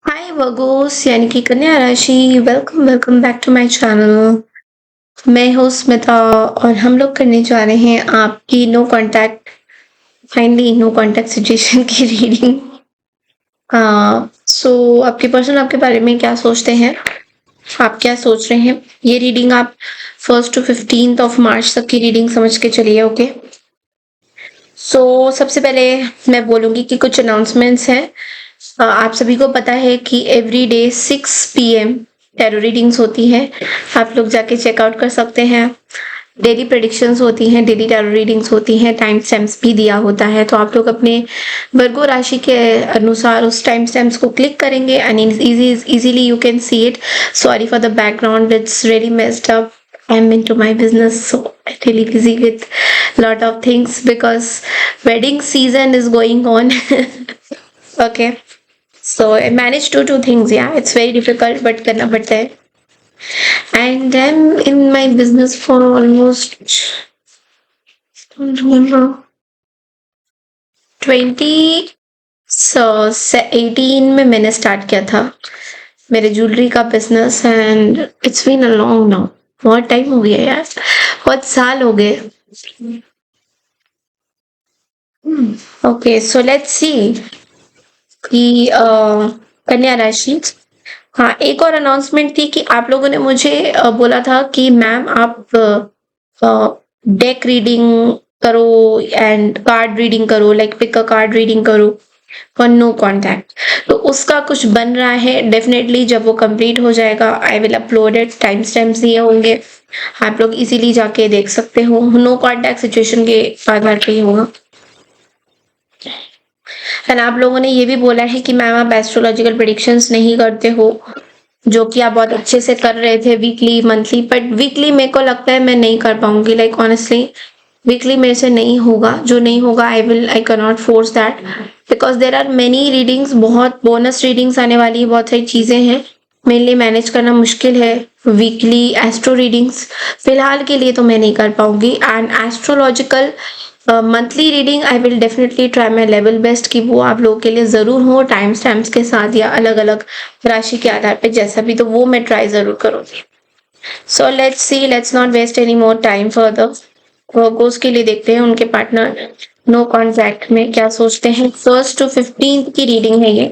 हाय Virgo's यानी कि कन्या राशि। Welcome welcome back to my channel. मैं हूँ स्मिता और हम लोग करने जा रहे हैं आपकी no contact finally no contact situation की रीडिंग। सो आपके पर्सन आपके बारे में क्या सोचते हैं, आप क्या सोच रहे हैं। ये रीडिंग आप 1 to 15 मार्च तक की रीडिंग समझ के चलिए। ओके, सबसे पहले मैं बोलूँगी कि कुछ अनाउंसमेंट्स हैं। आप सभी को पता है कि every day 6 PM tarot readings होती हैं। आप लोग जाके चेकआउट कर सकते हैं। डेली प्रेडिक्शंस होती हैं, डेली टैरो रीडिंग्स होती हैं, टाइम स्टैम्प्स भी दिया होता है। तो आप लोग अपने वर्गो राशि के अनुसार उस टाइम स्टैम्प्स को क्लिक करेंगे and easily you can see it. Sorry for the background, it's really messed up. I'm into my business, so I'm really busy with lot of things because wedding season is going on. Okay, so I managed to do things. Yeah, it's very difficult, but करना पड़ता है. And I'm in my business for almost, don't remember, 2018 में मैंने start किया था मेरे jewellery का business and it's been a long now. बहुत टाइम हो गया यार, बहुत साल हो गए। ओके, सो लेट्स सी कि कन्या राशि। हाँ, एक और अनाउंसमेंट थी कि आप लोगों ने मुझे बोला था कि मैम आप डेक रीडिंग करो एंड कार्ड रीडिंग करो, like pick a card reading करो फॉर नो कॉन्टैक्ट। तो उसका कुछ बन रहा है। डेफिनेटली जब वो कंप्लीट हो जाएगा I will upload it, time stamps दिए होंगे, आप लोग इजीली जाके देख सकते हो। नो कॉन्टैक्ट सिचुएशन के आधार पे ही होगा। एंड आप लोगों ने ये भी बोला है कि मैम आप एस्ट्रोलॉजिकल प्रेडिक्शंस नहीं करते हो, जो कि आप बहुत अच्छे से कर रहे थे वीकली मंथली, बट वीकली मेरे को लगता है मैं नहीं कर पाऊंगी। लाइक ऑनेस्टली वीकली मेरे से नहीं होगा, जो नहीं होगा I can not force that because there are many readings, बहुत बोनस रीडिंग्स आने वाली है, बहुत सारी चीजें हैं, मेरे लिए मैनेज करना मुश्किल है वीकली एस्ट्रो रीडिंग्स। फिलहाल के लिए तो मैं नहीं कर पाऊंगी। And astrological monthly reading I will definitely try my level best कि वो आप लोगों के लिए ज़रूर हो, टाइम स्टैम्प्स के साथ या अलग अलग राशि के आधार पे, जैसा भी, तो वो मैं ट्राई ज़रूर करूँगी। So let's see, let's not waste any more time further. Virgos के लिए देखते हैं उनके पार्टनर नो कॉन्टैक्ट में क्या सोचते हैं। 1 to 15 की रीडिंग है ये।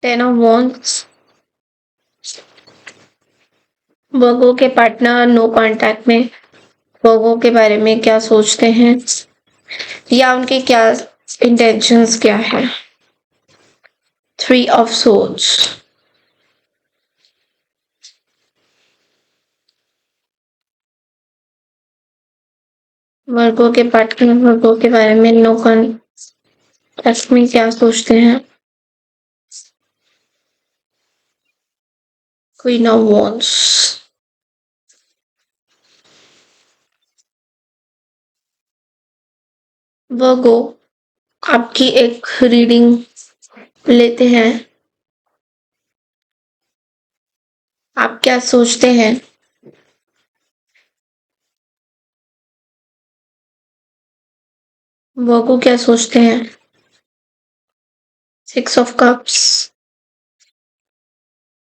टेन ऑफ वॉन्ड्स, वर्गो के पार्टनर नो कॉन्टैक्ट में वर्गो के बारे में क्या सोचते हैं या उनके क्या इंटेंशंस क्या है। 3 of Swords, वर्गो के पार्टनर वर्गो के बारे में नो कॉन्टैक्ट में क्या सोचते हैं। क्वीन ऑफ वॉन्ड्स, वर्गो आपकी एक रीडिंग लेते हैं। आप क्या सोचते हैं। वर्गो क्या सोचते हैं। 6 of Cups,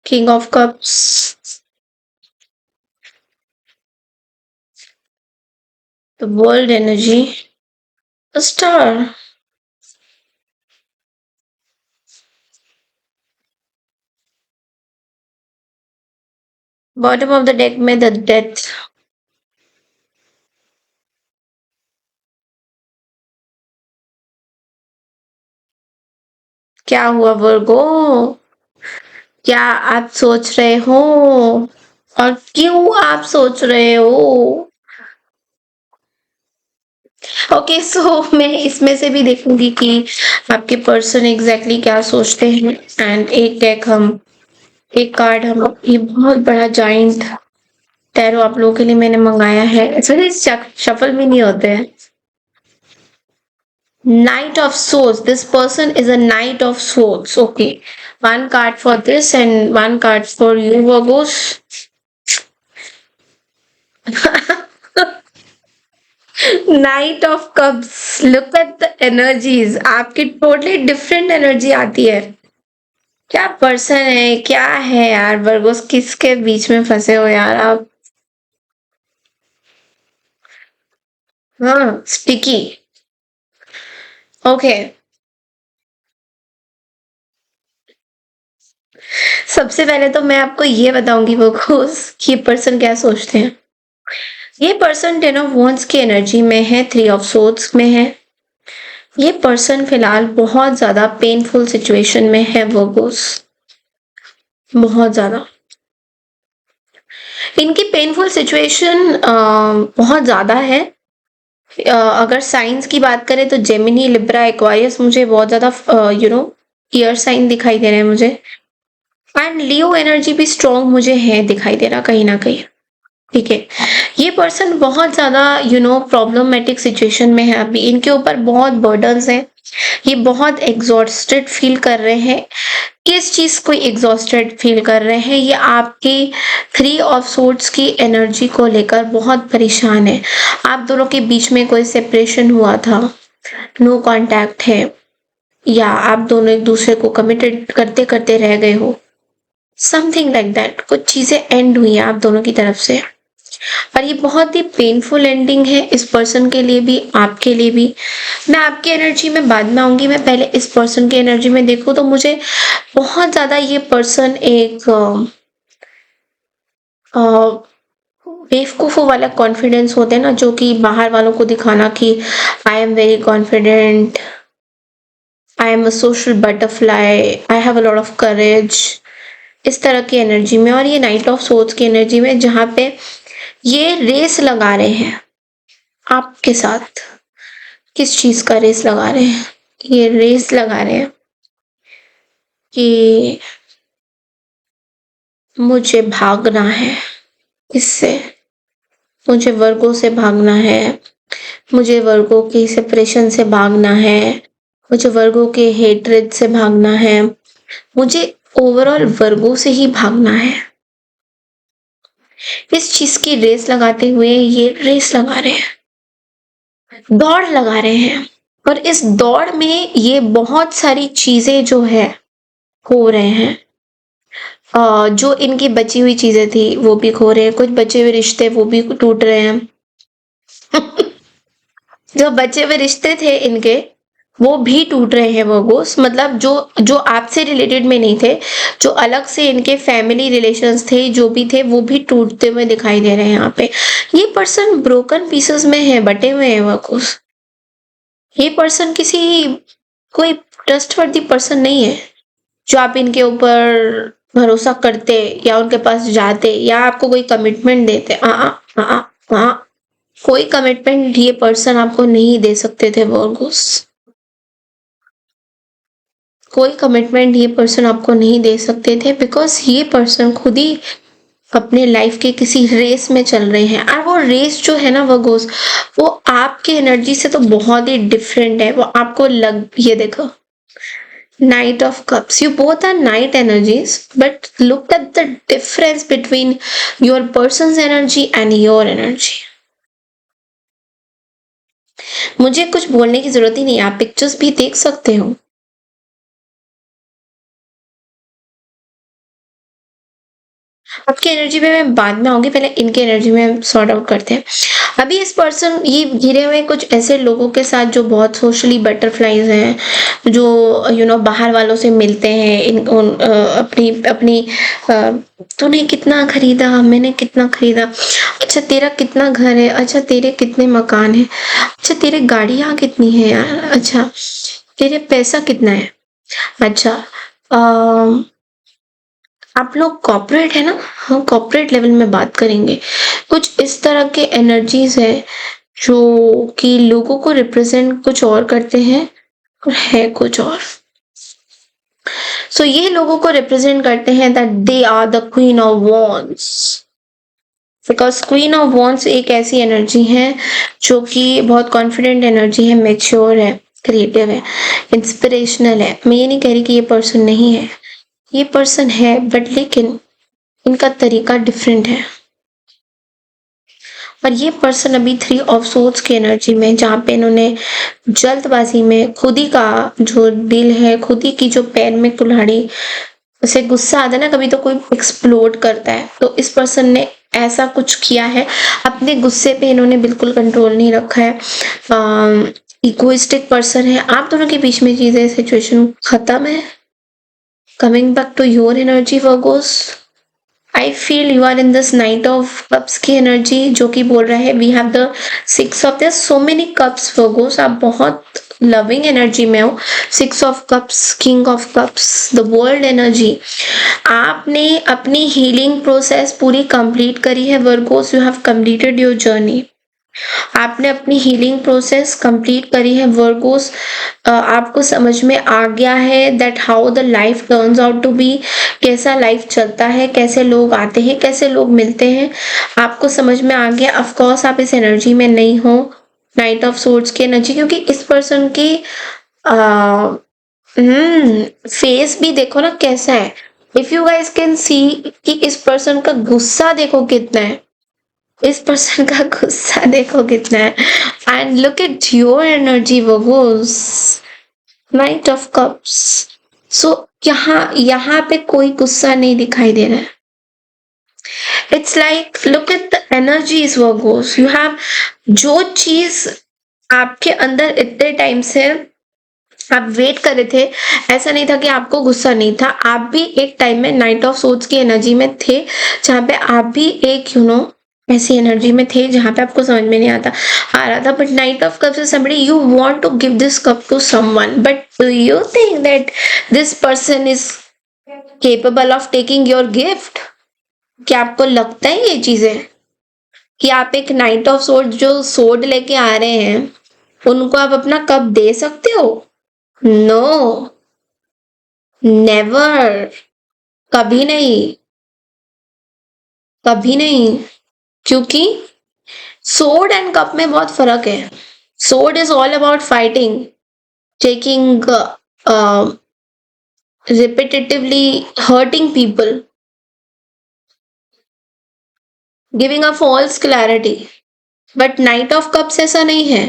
King of Cups, the World Energy, a Star, bottom of the deck में द डेथ। क्या हुआ वर्गो, क्या आप सोच रहे हो और क्यों आप सोच रहे हो। ओके, सो मैं इसमें से भी देखूंगी कि आपके पर्सन एग्जैक्टली क्या सोचते हैं। एंड एक कार्ड हम, ये बहुत बड़ा जाइंट टैरो आप लोगों के लिए मैंने मंगाया है, ऐसे शफल भी नहीं होते हैं। Knight of Swords, this person is a Knight of Swords. Okay, one card for this and one card for you, Virgos. Night of cups, look at the energies, आपकी टोटली डिफरेंट एनर्जी आती है। क्या person है, क्या है यार Virgo's, किसके बीच में फंसे हो यार आप। हाँ, स्टिकी। ओके, सबसे पहले तो मैं आपको ये बताऊंगी वर्गोस कि ये पर्सन क्या सोचते हैं। ये पर्सन टेन ऑफ वॉन्ड्स की एनर्जी में है, थ्री ऑफ सोर्ड्स में है। ये पर्सन फिलहाल बहुत ज्यादा पेनफुल सिचुएशन में है वर्गोस, बहुत ज्यादा। इनकी पेनफुल सिचुएशन बहुत ज्यादा है। अगर साइंस की बात करें तो जेमिनी, लिब्रा, एक्वारियस मुझे बहुत ज्यादा ईयर साइन दिखाई दे रहे हैं मुझे। एंड लियो एनर्जी भी स्ट्रॉन्ग मुझे है दिखाई दे रहा कहीं ना कहीं। ठीक है, ये पर्सन बहुत ज्यादा प्रॉब्लमेटिक सिचुएशन में है अभी। इनके ऊपर बहुत बर्डन्स हैं। ये बहुत एग्जॉस्टेड फील कर रहे हैं। किस चीज को एग्जॉस्टेड फील कर रहे हैं, ये आपकी थ्री ऑफ सोर्ड्स की एनर्जी को लेकर बहुत परेशान है। आप दोनों के बीच में कोई सेपरेशन हुआ था, नो कांटेक्ट है, या आप दोनों एक दूसरे को कमिटेड करते करते रह गए हो, समथिंग लाइक दैट। कुछ चीजें एंड हुई हैं आप दोनों की तरफ से, और ये बहुत ही पेनफुल एंडिंग है इस पर्सन के लिए भी, आपके लिए भी। मैं आपकी एनर्जी में बाद में आऊंगी, मैं पहले इस पर्सन की एनर्जी में देखूं तो मुझे बहुत ज्यादा ये पर्सन एक बेवकूफों वाला कॉन्फिडेंस होते हैं ना, जो कि बाहर वालों को दिखाना कि I am very confident, I am a social butterfly, I have a lot of courage, इस तरह की एनर्जी में। और ये नाइट ऑफ सोर्ड्स की एनर्जी में, जहां पे ये रेस लगा रहे हैं आपके साथ। किस चीज का रेस लगा रहे हैं? ये रेस लगा रहे हैं कि मुझे भागना है इससे, मुझे वर्गों से भागना है, मुझे वर्गों की सेपरेशन से भागना है, मुझे वर्गों के हेट्रेड से भागना है, मुझे ओवरऑल वर्गों से ही भागना है। इस चीज की रेस लगाते हुए ये रेस लगा रहे हैं, दौड़ लगा रहे हैं। और इस दौड़ में ये बहुत सारी चीजें जो है खो रहे हैं। जो इनकी बची हुई चीजें थी वो भी खो रहे हैं, कुछ बचे हुए रिश्ते वो भी टूट रहे हैं। जो बचे हुए रिश्ते थे इनके वो भी टूट रहे हैं वर्गोस, मतलब जो जो आपसे रिलेटेड में नहीं थे, जो अलग से इनके फैमिली रिलेशंस थे, जो भी थे वो भी टूटते हुए दिखाई दे रहे हैं यहाँ पे। ये पर्सन ब्रोकन पीसेस में है, बटे हुए हैं वर्गोस। ये पर्सन किसी कोई ट्रस्टवर्दी पर्सन नहीं है, जो आप इनके ऊपर भरोसा करते या उनके पास जाते या आपको कोई कमिटमेंट देते। कोई कमिटमेंट ये पर्सन आपको नहीं दे सकते थे वर्गोस। कोई कमिटमेंट ये पर्सन आपको नहीं दे सकते थे, बिकॉज ये पर्सन खुद ही अपने लाइफ के किसी रेस में चल रहे हैं। और वो रेस जो है ना वर्गोस, वो आपकी एनर्जी से तो बहुत ही डिफरेंट है। वो आपको ये देखो, Knight of Cups. You both are Knight energies, but look at the difference between your person's energy and your energy. मुझे कुछ बोलने की जरूरत ही नहीं, आप पिक्चर्स भी देख सकते हो। आपकी एनर्जी में मैं बाद में आऊंगी, पहले इनकी एनर्जी में सॉर्ट आउट करते हैं। अभी इस पर्सन ये घिरे हुए कुछ ऐसे लोगों के साथ जो बहुत सोशली बटरफ्लाईज हैं, जो बाहर वालों से मिलते हैं, अपनी अपनी तूने कितना खरीदा, मैंने कितना खरीदा, अच्छा तेरा कितना घर है, अच्छा तेरे कितने मकान है, अच्छा तेरे गाड़ियां कितनी है यार, अच्छा तेरे पैसा कितना है, अच्छा आप लोग कॉर्पोरेट है ना, हम कॉर्पोरेट लेवल में बात करेंगे। कुछ इस तरह के एनर्जीज है जो कि लोगों को रिप्रेजेंट कुछ और करते हैं और है कुछ और। सो ये लोगों को रिप्रेजेंट करते हैं that they are the queen of wands, because queen of wands एक ऐसी एनर्जी है जो कि बहुत कॉन्फिडेंट एनर्जी है, मेच्योर है, क्रिएटिव है, इंस्पिरेशनल है। मैं ये नहीं कह रही कि ये पर्सन नहीं है, ये पर्सन है, बट लेकिन इनका तरीका डिफरेंट है। पर ये पर्सन अभी 3 ऑफ सोर्ड्स की एनर्जी में, जहाँ पे इन्होंने जल्दबाजी में खुद ही का जो दिल है, खुद ही की जो पैर में कुल्हाड़ी, उसे गुस्सा आता है ना, कभी तो कोई एक्सप्लोड करता है, तो इस पर्सन ने ऐसा कुछ किया है। अपने गुस्से पे इन्होंने बिल्कुल कंट्रोल नहीं रखा है। इगोइस्टिक पर्सन है। आप दोनों के बीच में चीजें, सिचुएशन खत्म है। Coming back to your energy Virgos, I feel you are in this knight of cups की एनर्जी, जो कि बोल रहा है we have the 6 of this, so many cups Virgos, आप बहुत लविंग एनर्जी में हो। 6 of cups, king of cups, the world energy. आपने अपनी हीलिंग प्रोसेस पूरी कंप्लीट करी है Virgos, you have completed your journey. आपने अपनी हीलिंग प्रोसेस कंप्लीट करी है वर्गोस। आपको समझ में आ गया है that how the life turns out to be, कैसा लाइफ चलता है, कैसे लोग आते हैं, कैसे लोग मिलते हैं, आपको समझ में आ गया। ऑफ कोर्स आप इस एनर्जी में नहीं हो, नाइट ऑफ सोर्ड्स की एनर्जी, क्योंकि इस पर्सन की फेस भी देखो ना कैसा है। If you guys can see कि इस पर्सन का गुस्सा देखो कितना है, इस पर्सन का गुस्सा देखो कितना है। And look at your energy Virgos, knight of cups. So यहाँ पे कोई गुस्सा नहीं दिखाई दे रहा है। It's like look at the energies Virgos, you have, जो चीज आपके अंदर इतने टाइम से आप वेट कर रहे थे, ऐसा नहीं था कि आपको गुस्सा नहीं था, आप भी एक टाइम में नाइट ऑफ सोर्ड्स की एनर्जी में थे, जहाँ पे आप भी एक ऐसी एनर्जी में थे जहाँ पे आपको समझ में नहीं आ रहा था। But knight of cups is somebody you want to give this cup to someone, but do you think that this person is capable of taking your gift? क्या आपको लगता है ये चीजें कि आप एक नाइट ऑफ सोर्ड जो सोर्ड लेके आ रहे हैं, उनको आप अपना कप दे सकते हो? नो, नेवर, कभी नहीं, कभी नहीं। क्योंकि सोर्ड एंड कप में बहुत फर्क है। Sword is all about fighting, taking repetitively hurting people, giving a false clarity. But Knight of Cups ऐसा नहीं है।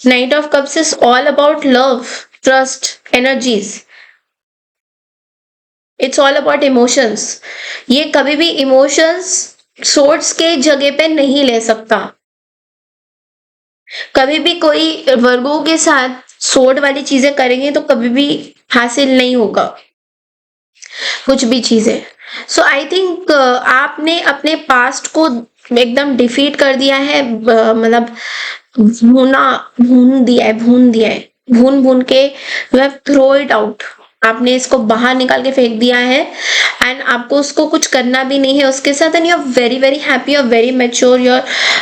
Knight of Cups is all about love, trust, energies. It's all about emotions. ये कभी भी emotions swords के जगह पे नहीं ले सकता। कभी भी कोई वर्गों के साथ sword वाली चीजें करेंगे तो कभी भी हासिल नहीं होगा कुछ भी चीजें। सो आई थिंक आपने अपने पास्ट को एकदम डिफीट कर दिया है, मतलब भून दिया है, भून के you have throw it out, आपने इसको बाहर निकाल के फेंक दिया है। एंड आपको उसको कुछ करना भी नहीं है उसके साथ। And you are very very happy, you are very mature,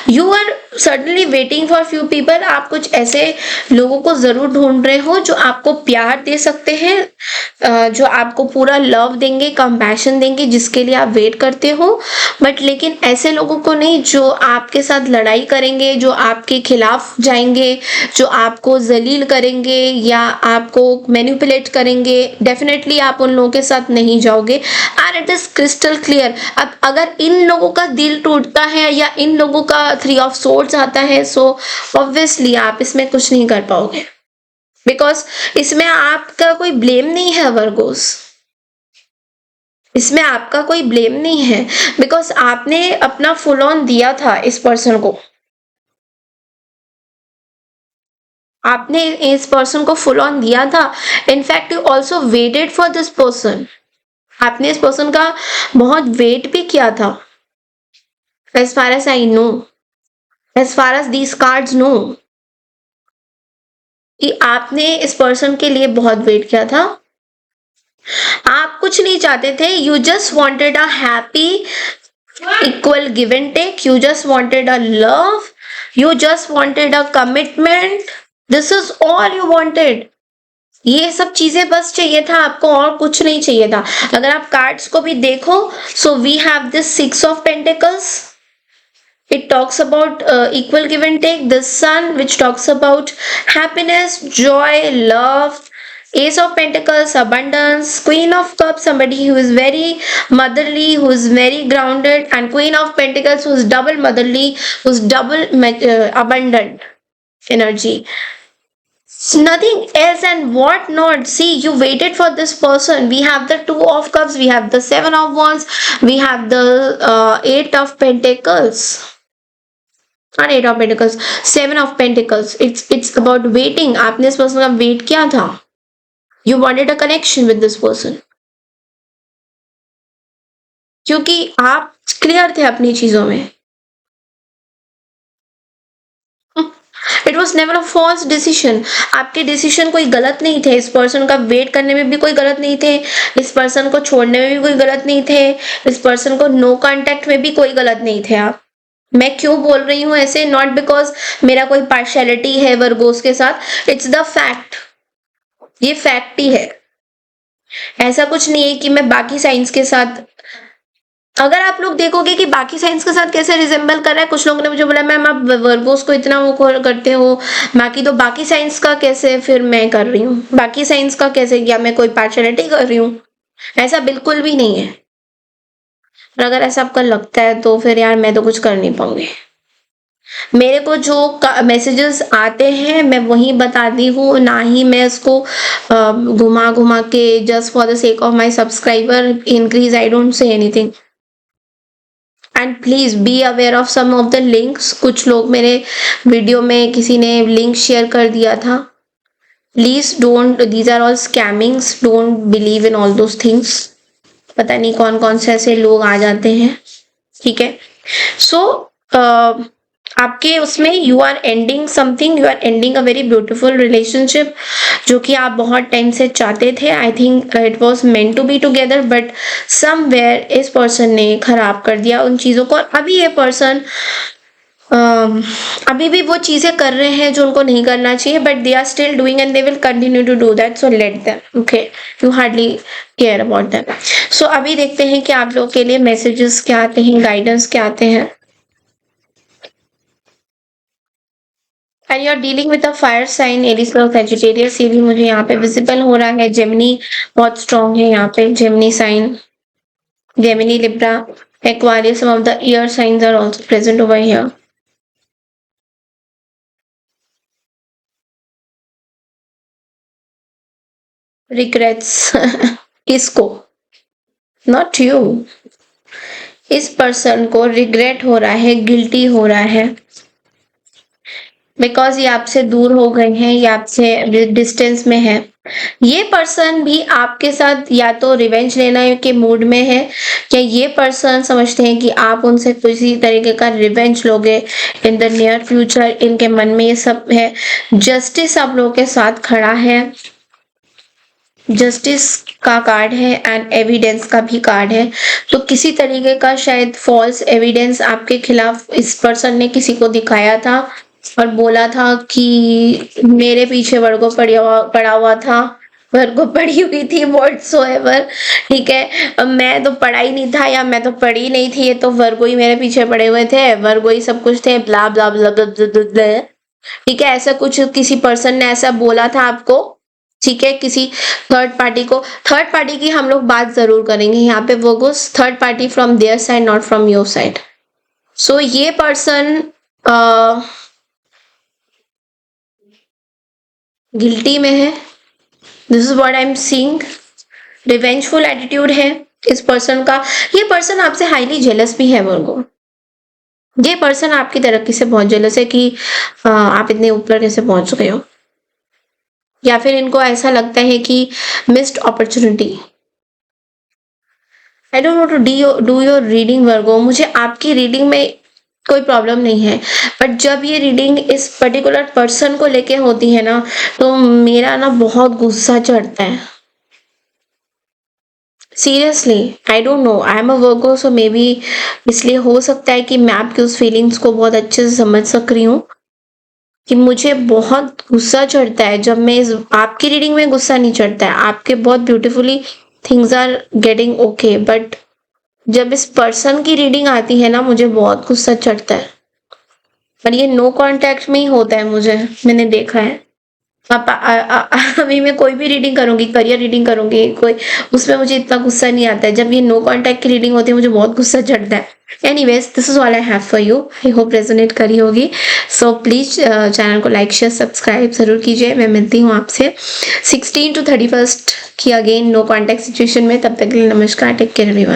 you are suddenly waiting for few people. आप कुछ ऐसे लोगों को जरूर ढूंढ रहे हो जो आपको प्यार दे सकते हैं, जो आपको पूरा लव देंगे, कंपैशन देंगे, जिसके लिए आप वेट करते हो। बट लेकिन ऐसे लोगों को नहीं जो आपके साथ लड़ाई करेंगे, जो आपके खिलाफ जाएंगे, जो आपको जलील करेंगे या आपको मैनिपुलेट करेंगे। डेफिनेटली आप उन लोगों के साथ नहीं जाओगे। And it is crystal clear. अब अगर इन लोगों का दिल टूटता है या इन लोगों का 3 ऑफ सोर्ड्स आता है, सो ऑब्वियसली आप इसमें कुछ नहीं कर पाओगे, बिकॉज इसमें आपका कोई ब्लेम नहीं है वर्गोस, इसमें आपका कोई ब्लेम नहीं है, बिकॉज आपने अपना फुल ऑन दिया था इस पर्सन को, आपने इस पर्सन को फुल ऑन दिया था। In fact you also waited for this person, आपने इस पर्सन का बहुत वेट भी किया था। As far as I know, as far as these cards know, कि आपने इस पर्सन के लिए बहुत वेट किया था। आप कुछ नहीं चाहते थे, you just wanted a happy equal give and take, you just wanted a love, you just wanted a commitment, this is all you wanted. ये सब चीजें बस चाहिए था आपको, और कुछ नहीं चाहिए था। अगर आप कार्ड्स को भी देखो, so we have this 6 of pentacles, it talks about equal give and take, the sun which talks about happiness, joy, love, Ace of Pentacles, abundance. Queen of Cups, somebody who is very motherly, who is very grounded, and Queen of Pentacles, who is double motherly, who is double abundant energy. Nothing else and what not. See, you waited for this person. We have the Two of Cups, we have the Seven of Wands, we have the Eight of Pentacles. Not Eight of Pentacles, Seven of Pentacles. It's about waiting. आपने इस person का wait किया था. You wanted a connection with this person. क्योंकि आप clear थे अपनी चीजों में. It was never a false decision. आपके डिसीजन कोई गलत नहीं थे. इस पर्सन का वेट करने में भी कोई गलत नहीं थे. इस पर्सन को छोड़ने में भी कोई गलत नहीं थे. इस पर्सन को नो कांटेक्ट में भी कोई गलत नहीं थे आप. मैं क्यों बोल रही हूँ ऐसे? नॉट बिकॉज मेरा कोई पार्शियलिटी है वर्गोस के साथ. It's the fact. ये फैक्ट ही है. ऐसा कुछ नहीं है कि मैं बाकी साइंस के साथ. अगर आप लोग देखोगे कि बाकी साइंस के साथ कैसे रिजेंबल कर रहा है. कुछ लोगों ने मुझे बोला मैम आप वर्गोस को इतना वो करते हो, बाकी तो बाकी साइंस का कैसे फिर मैं कर रही हूँ. बाकी साइंस का कैसे, क्या मैं कोई पार्शियलिटी कर रही हूँ? ऐसा बिल्कुल भी नहीं है. और अगर ऐसा आपका लगता है तो फिर यार मैं तो कुछ कर नहीं पाऊंगी. मेरे को जो मैसेजेस आते हैं मैं वही बताती हूँ, ना ही मैं उसको घुमा घुमा के just for the sake of my subscriber increase. I don't say anything. And please be aware of some of the links. कुछ लोग मेरे वीडियो में किसी ने लिंक शेयर कर दिया था. Please don't, these are all scammings. Don't believe in all those things. पता नहीं कौन कौन से ऐसे लोग आ जाते हैं. ठीक है. सो आपके उसमें you are ending something. You are ending a very beautiful relationship जो कि आप बहुत टाइम से चाहते थे. I think it was meant to be together, but somewhere this person ने खराब कर दिया उन चीज़ों को. और अभी ये पर्सन अभी भी वो चीज़ें कर रहे हैं जो उनको नहीं करना चाहिए, but they are still doing and they will continue to do that. So let them. Okay, you hardly care about them. सो अभी देखते हैं कि आप लोग के लिए मैसेजेस क्या आते हैं, गाइडेंस क्या आते हैं. And you are dealing with a fire sign, Aries और सेजिटेरियस. ये भी मुझे यहाँ पे विजिबल हो रहा है. जेमिनी बहुत स्ट्रॉन्ग है यहाँ पे. Gemini sign, Gemini, Libra, Aquarius. Some of the air signs are also present over here. Regrets. किसको? Not you. इस पर्सन को रिग्रेट हो रहा है, गिल्टी हो रहा है, बिकॉज ये आपसे दूर हो गए हैं, ये आपसे डिस्टेंस में है. ये पर्सन भी आपके साथ या तो रिवेंज लेने के मूड में है, या ये पर्सन समझते हैं कि आप उनसे किसी तरीके का रिवेंज लोगे इन द नियर फ्यूचर. इनके मन में ये सब है. जस्टिस आप लोगों के साथ खड़ा है. जस्टिस का कार्ड है एंड एविडेंस का भी कार्ड है. तो किसी तरीके का शायद फॉल्स एविडेंस आपके खिलाफ इस पर्सन ने किसी को दिखाया था और बोला था कि मेरे पीछे वर्गो पड़ा हुआ था, वर्गो पड़ी हुई थी, व्हाटसोएवर. ठीक है, मैं तो पढ़ा ही नहीं था या मैं तो पढ़ी नहीं थी, ये तो वर्गो ही मेरे पीछे पड़े हुए थे, वर्गो ही सब कुछ थे, ब्ला ब्ला ब्ला ब्ला. ठीक है, ऐसा कुछ किसी पर्सन ने ऐसा बोला था आपको. ठीक है, किसी थर्ड पार्टी को. थर्ड पार्टी की हम लोग बात जरूर करेंगे यहाँ पे. Virgos, third party from their side, not from your side. So ये पर्सन गिल्टी में है. This is what I am seeing. Revengeful attitude है इस पर्सन का. ये पर्सन आपसे हाईली जेलस भी है वर्गो. ये पर्सन आपकी तरक्की से बहुत जेलस है कि आप इतने ऊपर कैसे पहुंच गए हो. या फिर इनको ऐसा लगता है कि missed opportunity. I don't want to do your reading Virgo. मुझे आपकी रीडिंग में कोई प्रॉब्लम नहीं है, बट जब ये रीडिंग इस पर्टिकुलर पर्सन को लेके होती है ना, तो मेरा ना बहुत गुस्सा चढ़ता है. Seriously, I don't know, I am a Virgo, so may be इसलिए हो सकता है कि मैं आपकी उस फीलिंग्स को बहुत अच्छे से समझ सक रही हूँ कि मुझे बहुत गुस्सा चढ़ता है जब मैं आपकी रीडिंग में. गुस्सा नहीं चढ़ता है, आपके बहुत beautifully things are getting okay, but जब इस पर्सन की रीडिंग आती है ना, मुझे बहुत गुस्सा चढ़ता है. पर ये नो कांटेक्ट में ही होता है, मैंने देखा है. पापा अभी मैं कोई भी रीडिंग करूँगी, करियर रीडिंग करूँगी, कोई उसमें मुझे इतना गुस्सा नहीं आता है। जब ये नो कॉन्टैक्ट की रीडिंग होती है मुझे बहुत गुस्सा चढ़ता है। Anyways this is all I have for you. I hope resonate करी होगी। सो प्लीज़ चैनल को लाइक, शेयर, सब्सक्राइब ज़रूर कीजिए। मैं मिलती हूँ आपसे 16 to 31 की अगेन नो कॉन्टैक्ट सिचुएशन में। तब तक के लिए नमस्कार, टेक केयर एवरीवन।